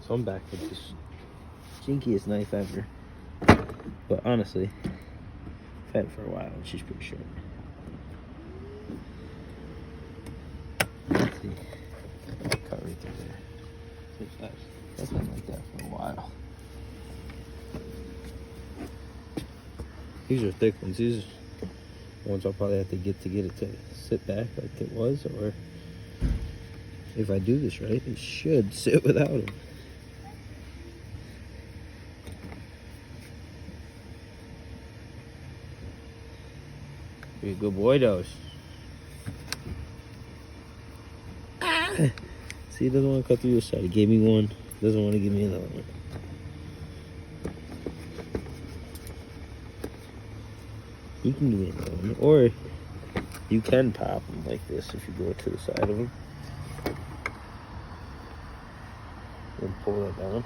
So I'm back with this jinkiest knife ever. But honestly, I've had it for a while and she's pretty sharp. Let's see. Cut right through there. That's been like that for a while. These are thick ones. These are ones I'll probably have to get it to sit back like it was, or if I do this right, it should sit without them. Be a good boy, those. See, he doesn't want to cut through your side. He gave me one. Doesn't want to give me another one. He can give me another one. Or you can pop them like this if you go to the side of them. And pull that down.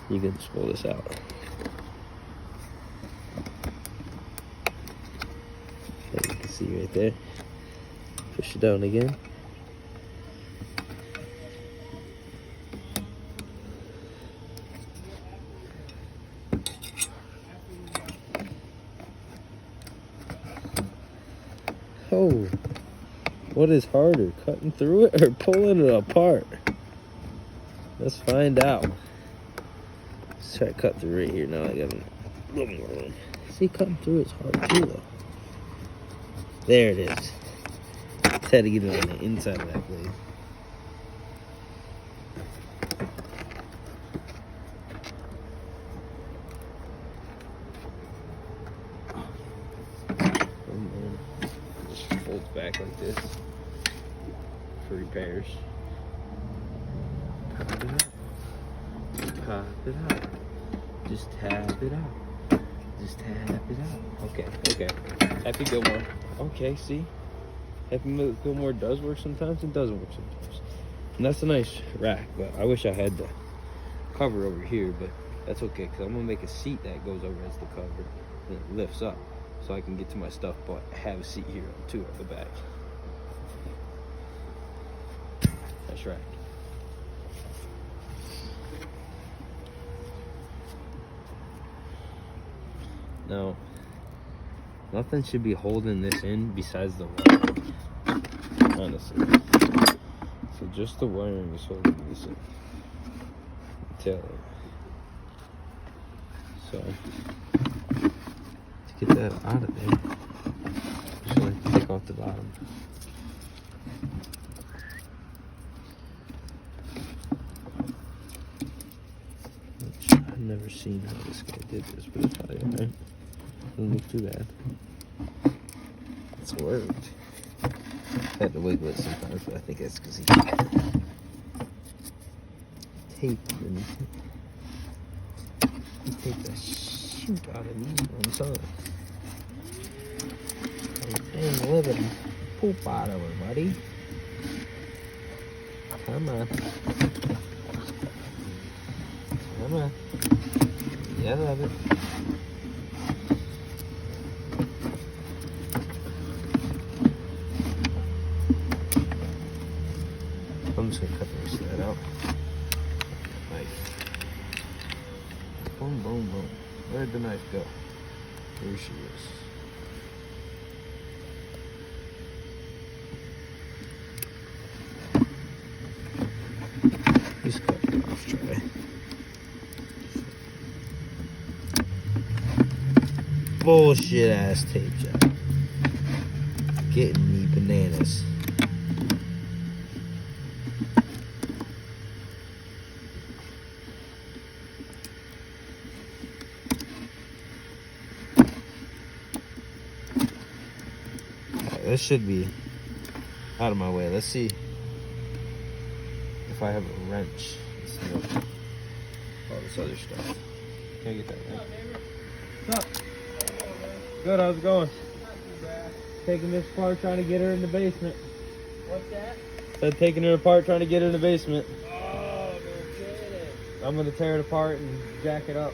You can just pull this out. As you can see right there. Push it down again. Oh, what is harder, cutting through it or pulling it apart? Let's find out. Let's try to cut through right here. Now I got a little more room. See, cutting through it's hard too, though. There it is. Just had to get it on the inside of that blade. Folds back like this for repairs. Pop it out. Pop it out. Just tap it out. Just tap it out. Okay, okay. Happy Gilmore. Okay, see? Happy Gilmore does work sometimes, it doesn't work sometimes. And that's a nice rack, but I wish I had the cover over here, but that's okay, because I'm going to make a seat that goes over as the cover and it lifts up. So I can get to my stuff, but have a seat here too at the back. That's right. Now, nothing should be holding this in besides the wire, honestly. So just the wiring is holding this in. Tail. So get that out of there. Just like to take off the bottom. Which I've never seen how this guy did this, but it's probably alright. Doesn't look too bad. It's worked. I had to wiggle it sometimes, but I think that's because he taped and he taped the shoot out of me one time. Dang living poop out of her, buddy. Come on. Come on. Yeah, I love it. I'm just gonna cut the rest of that out. Knife. Boom, boom, boom. Where'd the knife go? There she is. Just cut it off, try. Bullshit ass tape job. Getting me bananas. This should be out of my way. Let's see if I have a wrench instead of all this other stuff. Can I get that wrench? What's up? Good, how's it going? Taking this apart, trying to get her in the basement. What's that? Said taking her apart, trying to get her in the basement. Oh, no kidding. I'm gonna tear it apart and jack it up.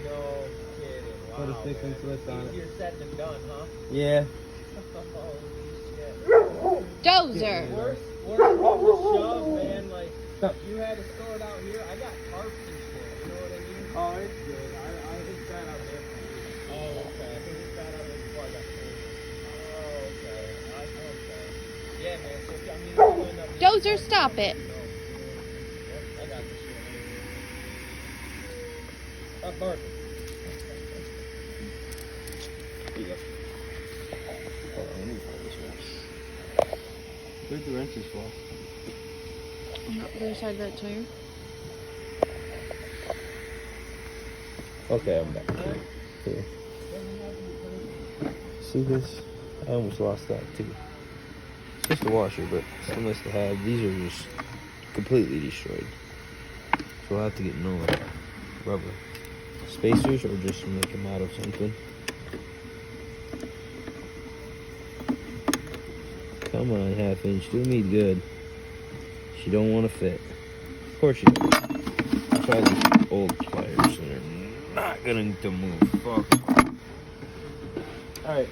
No kidding. Wow, Put a stick and twist on it. Easier said than done, huh? Yeah. Holy shit. Dozer. Worse than the shove, man. Like, You had to store it out here. I got tarps and shit. You know what I mean? Oh, it's good. I hit that out there for you. Oh, okay. I hit that out there before I got cold. Oh, okay. Okay. Yeah, man. So, I mean, we'll end up Dozer, stop it. I got this shit. Stop barking. Here you go. Hold on, let me pull this wrench. Where'd the wrenches fall? On the other side of that chair. Okay, I'm back. Here. See this? I almost lost that too. It's just a washer, but it's nice to have. These are just completely destroyed. So we'll have to get new rubber spacers or just make them out of something. Come on, half inch, do me good. She don't want to fit. Of course she don't. I'll try these old pliers and they're not going to move. Fuck. Alright.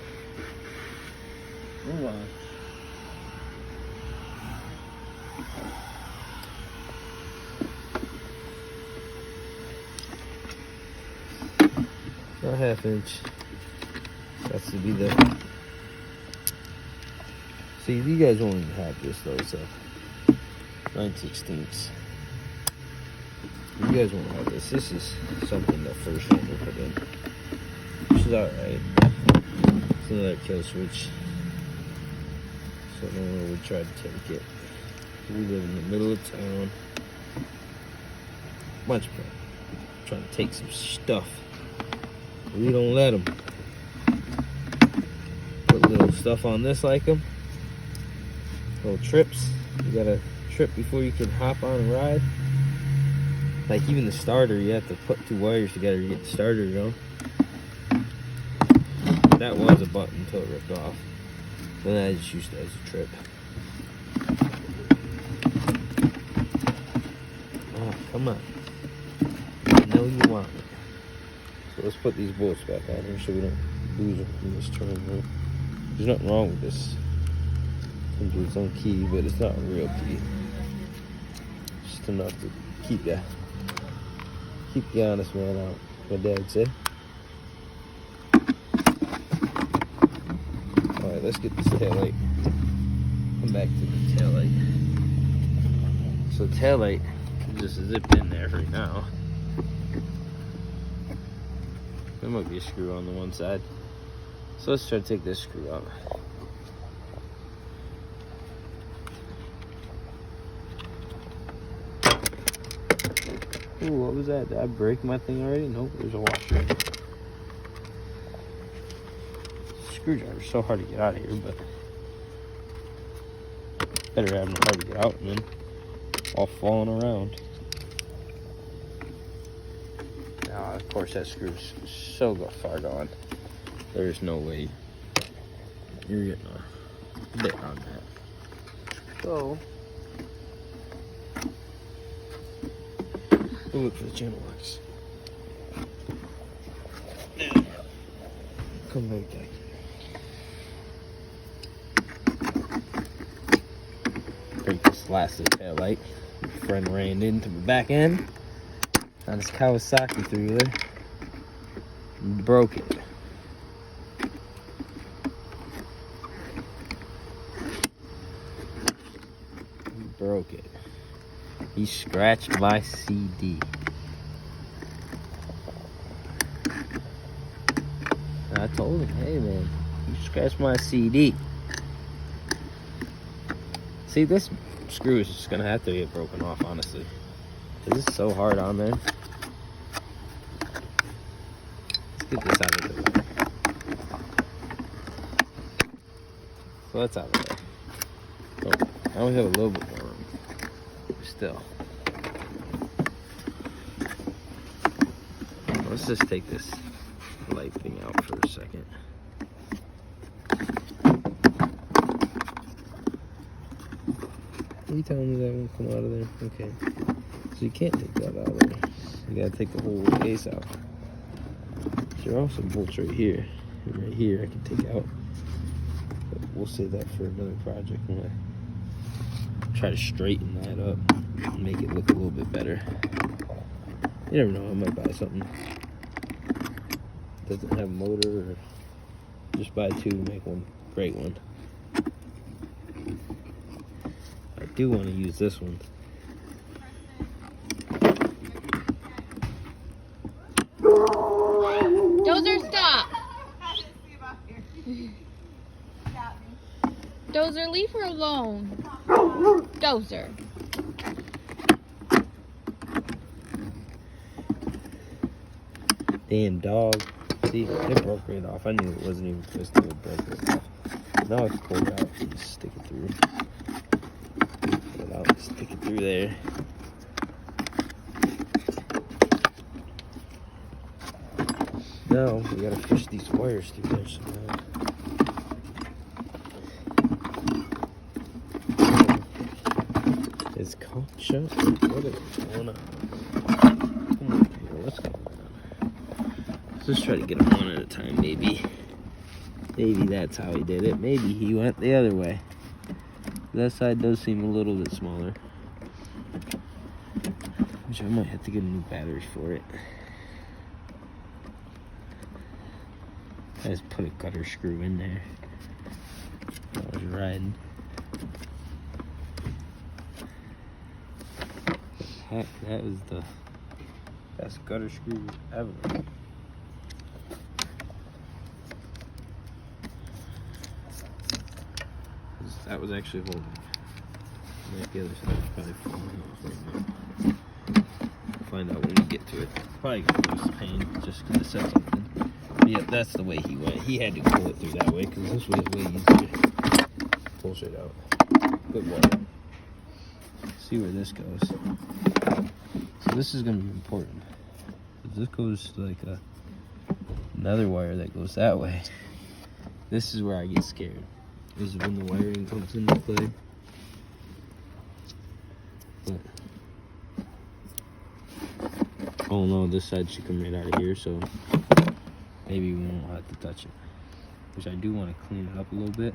Move on. Not half inch. That's to be the. See, you guys won't even have this though, so 9/16. You guys won't have this. This is something the first one we put in. Which is alright. It's another kill switch. So no one would try to take it. We live in the middle of town. Bunch of people trying to take some stuff. We don't let them. Put little stuff on this like them. Little trips. You gotta trip before you can hop on and ride. Like even the starter, you have to put 2 wires together to get the starter going. That was a button until it ripped off. Then I just used it as a trip. Oh, come on. I know you want it. So let's put these bolts back on here so we don't lose them in this turn here. There's nothing wrong with this. It's its own key, but it's not a real key. Just enough to keep the honest man out, my dad said. Alright, let's get this taillight. Come back to the taillight. So taillight can just zip in there right now. There might be a screw on the one side. So let's try to take this screw out. Ooh, what was that? Did I break my thing already? Nope, there's a washer. Screwdriver's so hard to get out of here, but better have them hard to get out than all falling around. Now, of course, that screw's so far gone. There's no way you're getting a bit on that. So we'll look for the channel locks. Come right back. Break this last tail light. My friend ran into the back end on his Kawasaki 3-wheeler and broke it. He broke it. He scratched my CD. And I told him, hey man, you scratched my CD. See, this screw is just gonna have to get broken off, honestly. Cause it's so hard on there. Let's get this out of there. So that's out of there. Oh, I only have a little bit more room. Still. Let's just take this light thing out for a second. Are you telling me that won't come out of there? Okay. So you can't take that out of there. You gotta take the whole case out. There are also bolts right here. And right here I can take out. But we'll save that for another project when I try to straighten that up. make it look a little bit better. You never know, I might buy something that doesn't have a motor, or just buy two and make one great one. I do want to use this one. Dozer, stop! Dozer, leave her alone. Dozer. Damn dog. See, it broke right off. I knew it wasn't even twisted. It broke right off. Now I can pull it out and just stick it through. Pull it out and stick it through there. Now we gotta fish these wires through there somehow. Is cold shut? What is going on? Come on here, what's going on? Let's just try to get them one at a time, maybe. Maybe that's how he did it. Maybe he went the other way. That side does seem a little bit smaller. Which I might have to get a new battery for it. I just put a gutter screw in there while I was riding. Heck, that was the best gutter screw ever. That was actually holding. Like the other side is probably falling off right now. We'll find out when we get to it. Probably gonna lose the pain just because it said something. But yeah, that's the way he went. He had to pull it through that way because this way is way easier. Pull straight out. Good water. See where this goes. So this is gonna be important. If this goes like another wire that goes that way, this is where I get scared. Is when the wiring comes into play. But oh no, this side should come right out of here, so maybe we won't have to touch it. Which I do want to clean it up a little bit.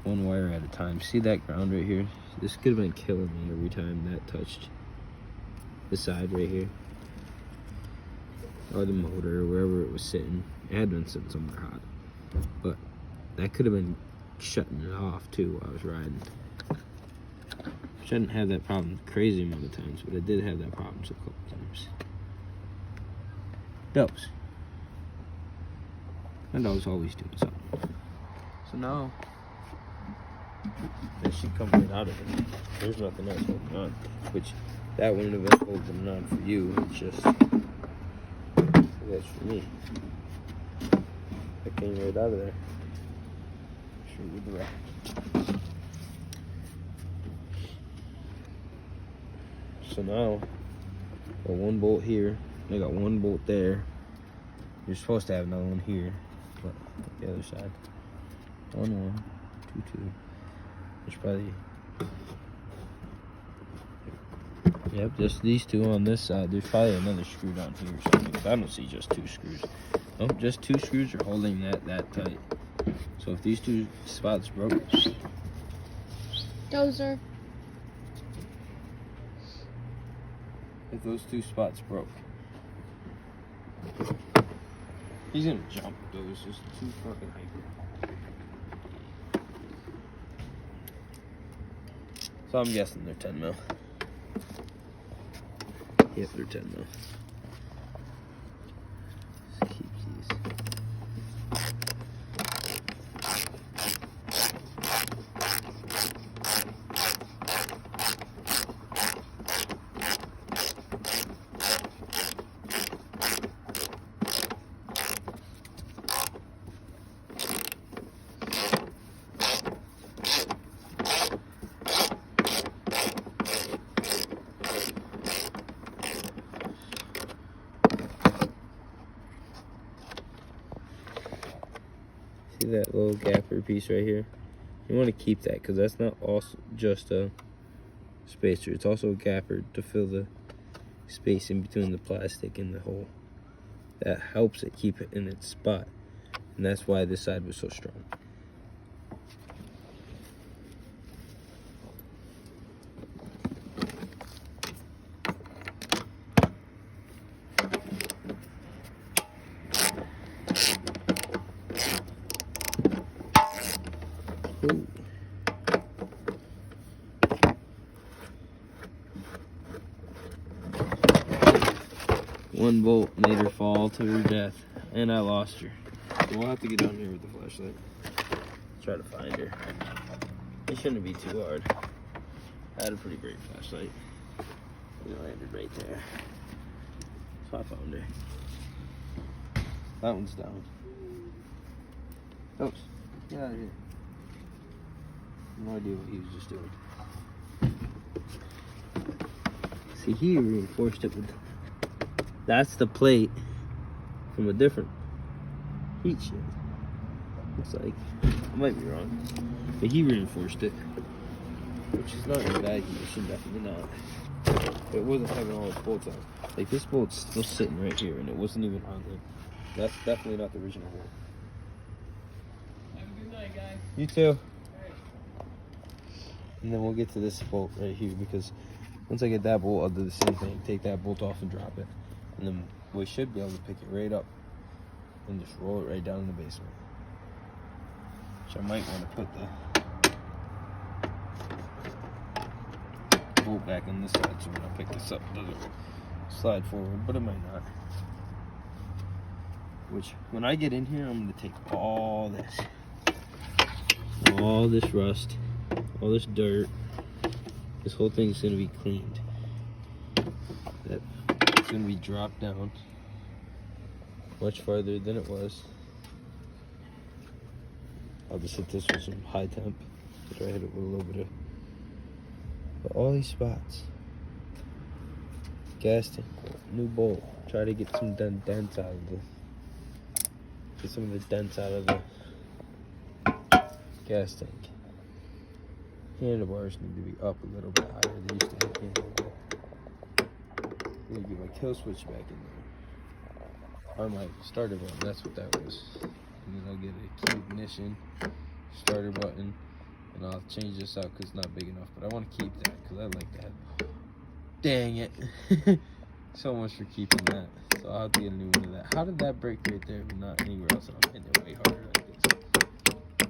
One wire at a time. See that ground right here? This could have been killing me every time that touched the side right here. Or the motor, or wherever it was sitting. It had been sitting somewhere hot. But that could have been shutting it off too while I was riding. Shouldn't have that problem crazy amount of times, but I did have that problem a couple times. Dogs. My dog's always doing something. So now, that should come right out of it. There's nothing else holding on. Which, that wouldn't have been holding on for you. It's just, that's for me. That came right out of there. With the rack. So now, got one bolt here. I got one bolt there. You're supposed to have another one here, but the other side. 1, 1, 2, 2. There's probably, yep, just these two on this side. There's probably another screw down here or something. I don't see just 2 screws. Nope, just 2 screws are holding that tight. So if these 2 spots broke, Dozer. if those 2 spots broke, he's gonna jump. Those just too fucking hyper. So I'm guessing they're 10 mil. Yep, they're 10 mil. Let's keep these. See that little gapper piece right here? You want to keep that because that's not also just a spacer. It's also a gapper to fill the space in between the plastic and the hole. That helps it keep it in its spot. And that's why this side was so strong. One bolt made her fall to her death, and I lost her. So we'll have to get down here with the flashlight. Try to find her. It shouldn't be too hard. I had a pretty great flashlight. It landed right there. So I found her. That one's down. Oops. Get out of here. No idea what he was just doing. See, he reinforced it with... That's the plate from a different heat shield. Looks like. I might be wrong. But he reinforced it. Which is not in bad condition, definitely not. It wasn't having all its bolts on. Like, this bolt's still sitting right here, and it wasn't even on there. That's definitely not the original bolt. Have a good night, guys. You too. And then we'll get to this bolt right here, because once I get that bolt, I'll do the same thing. Take that bolt off and drop it. And then we should be able to pick it right up and just roll it right down in the basement. Which I might want to put the bolt back on this side, so when I pick this up, it doesn't slide forward, but it might not. Which, when I get in here, I'm going to take all this rust, all this dirt. This whole thing is going to be cleaned. It's going to be dropped down much farther than it was. I'll just hit this with some high temp. Try to hit it with a little bit of... But all these spots. Gas tank, new bolt. Try to get some dents out of the... Get some of the dents out of the gas tank. Handlebars need to be up a little bit higher. They used to hit handlebar. Need to get my kill switch back in there. Or my starter button, that's what that was. And then I'll get a key ignition, starter button, and I'll change this out because it's not big enough. But I want to keep that because I like that. Dang it. So much for keeping that. So I'll have to get a new one of that. How did that break right there but not anywhere else? And I'm hitting it way harder like this.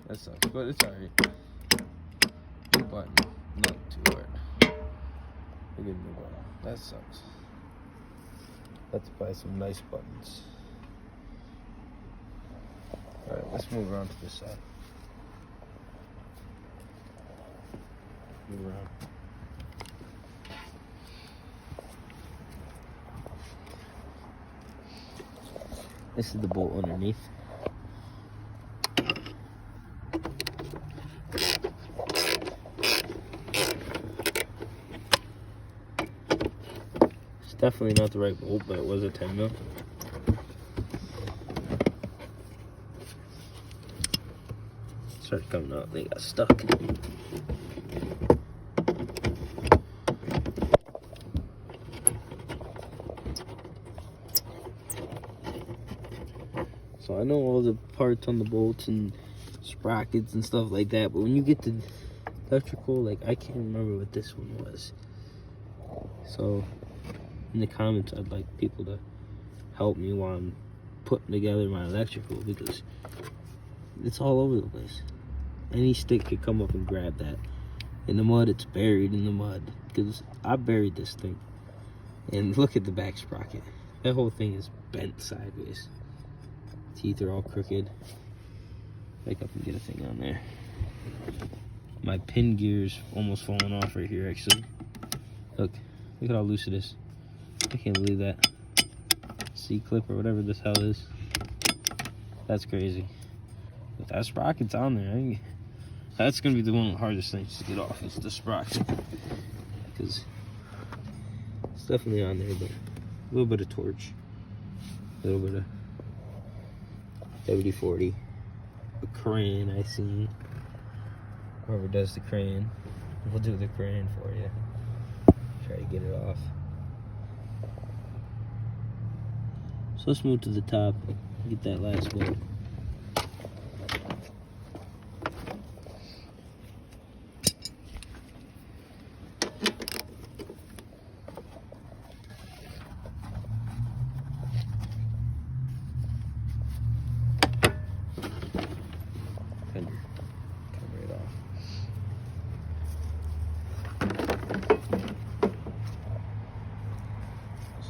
That sucks, but it's alright. New button. Not too hard. We'll get a new button. That sucks. Let's buy some nice buttons. Alright, let's move around to this side. Move around. This is the bolt underneath. It's definitely not the right bolt, but it was a 10 mil. Started coming out, they got stuck. So I know all the parts on the bolts and sprockets and stuff like that, but when you get to electrical, like, I can't remember what this one was. So in the comments, I'd like people to help me while I'm putting together my electrical, because it's all over the place. Any stick could come up and grab that. In the mud, it's buried in the mud, because I buried this thing. And look at the back sprocket. That whole thing is bent sideways. Teeth are all crooked. Back up and get a thing on there. My pin gear's almost falling off right here, actually. Look at how loose it is. I can't believe that. C-clip or whatever this hell is. That's crazy. But that sprocket's on there. That's gonna be the one of the hardest things to get off, is the sprocket. Because it's definitely on there, but a little bit of torch. A little bit of WD-40. A crayon I seen. Whoever does the crayon, we'll do the crayon for you. Try to get it off. So let's move to the top. Get that last bolt.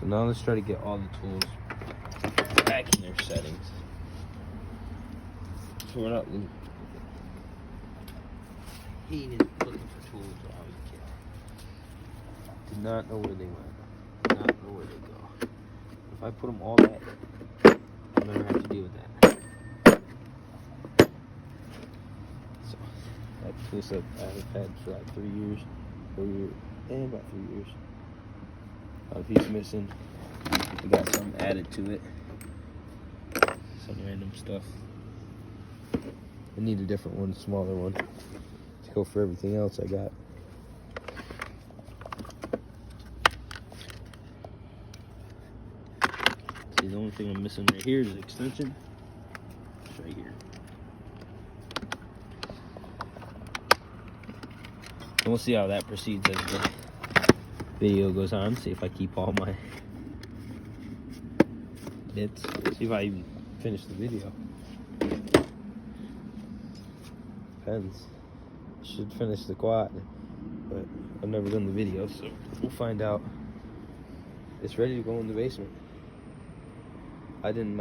So now let's try to get all the tools back in their settings. So we're not looking for tools while we can. Did not know where they went. Did not know where they go. If I put them all back, I'll never have to deal with that. So that tool set I've had for like 3 years, 4 years, and about 3 years. A piece missing. We got some added to it. Some random stuff. I need a different one, smaller one, to go for everything else I got. See, the only thing I'm missing right here is the extension. It's right here. And we'll see how that proceeds as the video goes on. See if I keep all my bits. See if I even finish the video. Depends. Should finish the quad, but I've never done the video, so we'll find out. It's ready to go in the basement. I didn't